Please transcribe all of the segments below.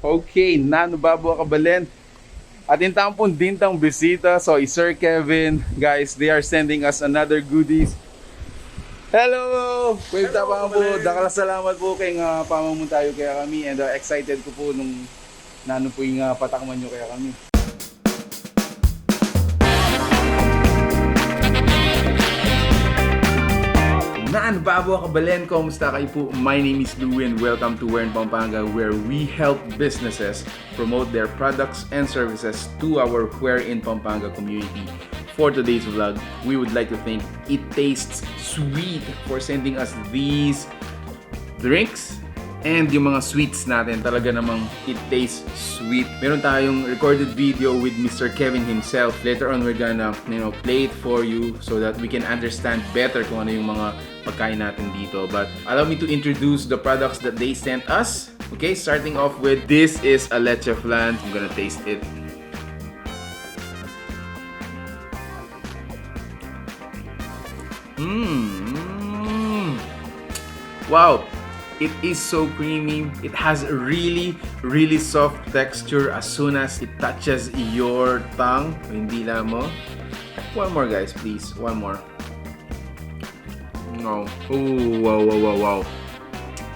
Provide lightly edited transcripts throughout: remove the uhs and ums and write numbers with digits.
Okay, nanubabo kabalen. At intang pong dintang bisita. So, Sir Kevin, guys, they are sending us another goodies. Hello! Wave tapang po. Dakala salamat po kay nga pamamun tayo kaya kami. And excited ko po nung nano po yung patakman nyo kaya kami. Naan babo kabalen, kumusta kayo po? My name is Louie and welcome to Where in Pampanga, where we help businesses promote their products and services to our Where in Pampanga community. For today's vlog, we would like to thank It Tastes Sweet for sending us these drinks and yung mga sweets natin. Talaga namang it tastes sweet. Meron tayong recorded video with Mr. Kevin himself. Later on, we're gonna play it for you so that we can understand better kung ano yung mga pagkain natin dito. But allow me to introduce the products that they sent us. Okay, starting off with, this is a leche flan. I'm gonna taste it. Wow, it is so creamy. It has a really soft texture as soon as it touches your tongue. Hindi na mo. One more, guys, please. One more. No. Oh, wow.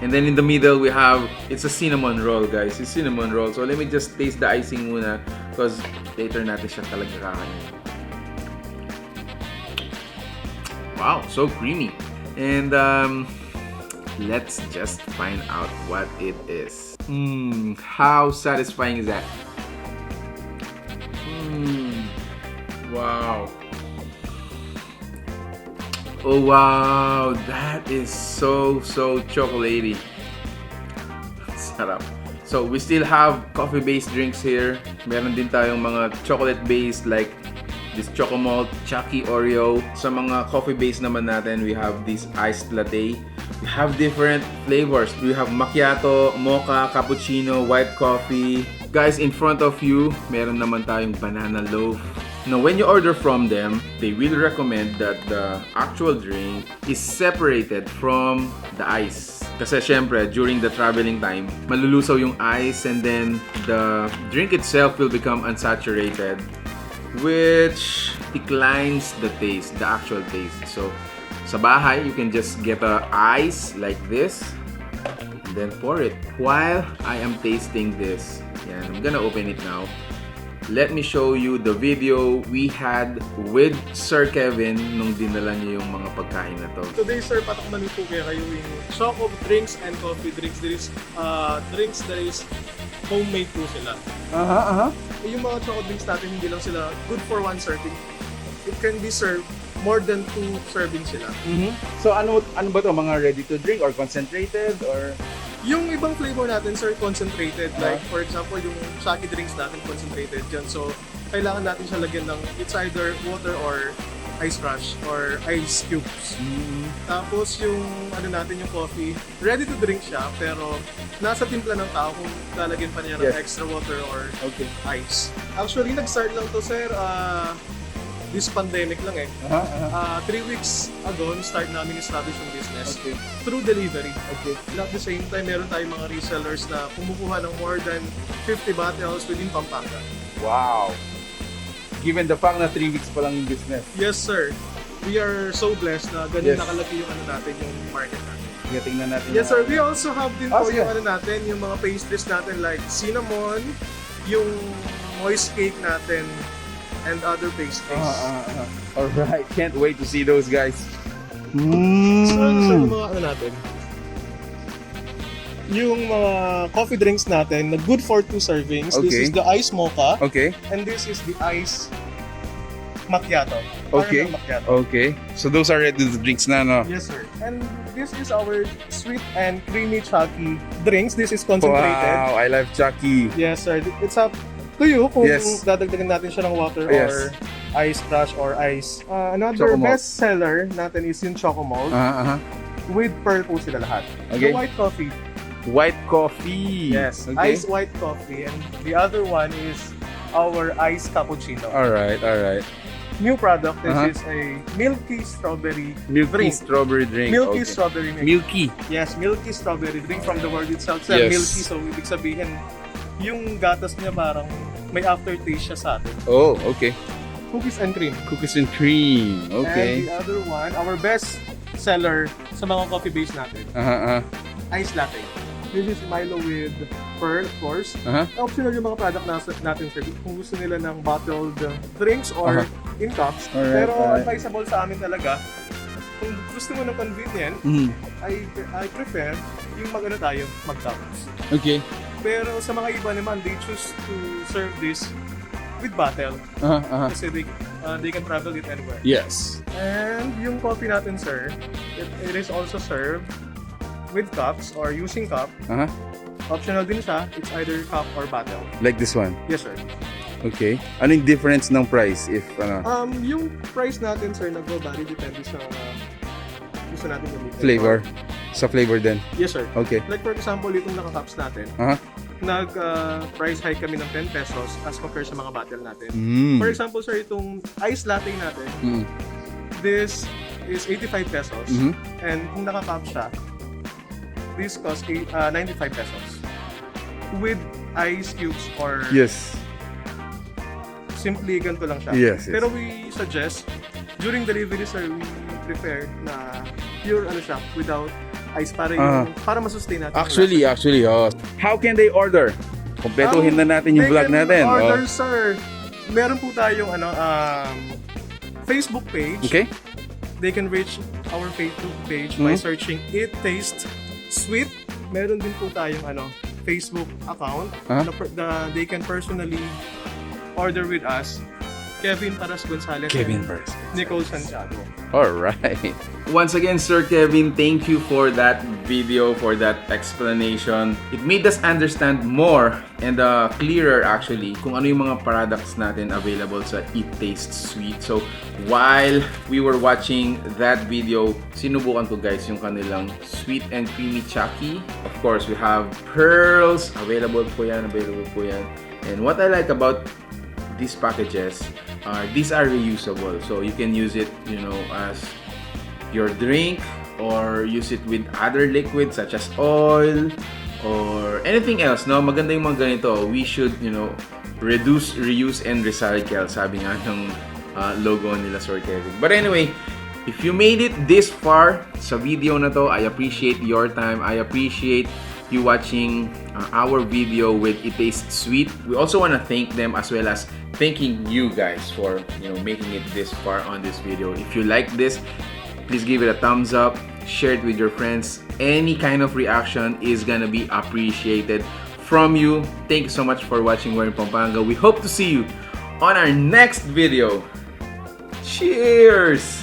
And then in the middle we have, it's a cinnamon roll, guys. It's cinnamon roll. So let me just taste the icing muna because later natin siya talaga kakainin. Wow, so creamy. And let's just find out what it is. How satisfying is that? Wow. Oh wow, that is so chocolatey. Sarap. So we still have coffee-based drinks here. Meron din tayong mga chocolate-based like this Choco Malt, Chucky Oreo. Sa mga coffee-based naman natin, we have this Iced Latte. We have different flavors. We have macchiato, mocha, cappuccino, white coffee. Guys, in front of you, meron naman tayong banana loaf. Now, when you order from them, they will recommend that the actual drink is separated from the ice. Kasi syempre, during the traveling time, malulusaw yung ice and then the drink itself will become unsaturated, which declines the taste, the actual taste. So, sa bahay, you can just get a ice like this and then pour it. While I am tasting this, yan, I'm gonna open it now. Let me show you the video we had with Sir Kevin nung dinala niya yung mga pagkain na to. Today, sir, patakman po kayo yung Choco drinks and coffee drinks. There is drinks that is homemade po sila. Yung mga Choco drinks natin, hindi lang sila good for one serving. It can be served more than 2 servings sila. So ano ba to? Mga ready to drink or concentrated or? Yung ibang flavor natin, sir, concentrated. Like, for example, yung Chucky drinks natin, concentrated dyan. So, kailangan natin siya lagyan ng, it's either water or ice crush or ice cubes. Tapos yung, natin, yung coffee, ready to drink siya, pero nasa timpla ng tao kung lalagyan pa niya ng extra water or ice. Actually, nag-start lang to, sir, this pandemic lang eh. 3 weeks ago, start namin establish yung business through delivery. And at the same time, meron tayong mga resellers na kumukuha ng more than 50 bottles within Pampanga. Wow! Given the fact na 3 weeks pa lang yung business. Yes, sir. We are so blessed na ganun nakalaki yung natin, yung market natin. Tingnan natin. Yes, sir. We also have din po yung natin, yung mga pastries natin like cinnamon, yung moist cake natin, and other pastries. Alright, can't wait to see those, guys. So, yung mga natin? Yung mga coffee drinks natin na good for 2 servings. This is the ice mocha. And this is the ice macchiato. Okay. So those are ready to drinks na, no? Yes, sir. And this is our sweet and creamy Chucky drinks. This is concentrated. Wow, I love Chucky. Yes, sir. It's up to you kung dadagdagan natin siya ng water or ice crush or ice. Another best seller natin is yung Choco Malt. With pearl po sila lahat. The white coffee. White coffee. Yes, iced white coffee. And the other one is our iced cappuccino. Alright. New product. This is a milky strawberry drink. Strawberry drink. Milky strawberry drink. Milky. Yes, milky strawberry drink from the word itself. Milky, so ibig sabihin yung gatas niya parang may aftertaste siya sa atin. Oh, okay. Cookies and cream. Cookies and cream. And Okay. the other one, our best seller sa mga coffee base natin, Iced Latte. This is Milo with pearl, of course. Optional yung mga product natin, sir. Kung gusto nila ng bottled drinks or in cups. Alright, Pero alright. advisable sa amin talaga, kung gusto mo ng convenient, I prefer yung mag-cups. Okay. Pero sa mga iba naman, they choose to serve this with bottle. Kasi they can travel it anywhere. Yes. And yung coffee natin, sir, it is also served with cups or using cup. Optional din siya. It's either cup or bottle. Like this one. Yes, sir. Okay. Ano yung difference ng price if Yung price natin, sir, nag-vary depende sa gusto natin gamitin. flavor? Sa flavor din. Yes, sir. Okay. Like for example, itong naka-cups natin, nag-price hike kami ng 10 pesos as compared sa mga bottle natin. For example, sir, itong iced latte natin, this is 85 pesos. And kung naka-cup siya, this costs 95 pesos. With ice cubes or Yes. simply ganito lang siya. Yes, yes. Pero we suggest, during delivery, sir, we prefer na pure siya, without ice para masustain natin. Actually, how can they order? Kompletuhin na natin yung vlog natin. Order, sir. Meron po tayong Facebook page. Okay. They can reach our Facebook page by searching It Tastes Sweet. Meron din po tayong Facebook account na they can personally order with us. Kevin Paras Gonzalez. Nicole Santiago. Alright. Once again, Sir Kevin, thank you for that video, for that explanation. It made us understand more and clearer actually kung ano yung mga products natin available sa It Tastes Sweet. So, while we were watching that video, sinubukan ko guys yung kanilang sweet and creamy Chucky. Of course, we have pearls. Available po yan. And what I like about these packages these are reusable, so you can use it as your drink or use it with other liquids such as oil or anything else. No, maganda yung mga ganito. We should reduce, reuse and recycle, sabi nga ng logo nila, Sir Kevin. But anyway, if you made it this far sa video na to, I appreciate your time. I appreciate you watching our video with It Tastes Sweet. We also want to thank them as well as thanking you guys for making it this far on this video. If you like this, please give it a thumbs up, share it with your friends. Any kind of reaction is gonna be appreciated from you. Thank you so much for watching. We're in Pampanga. We hope to see you on our next video. Cheers!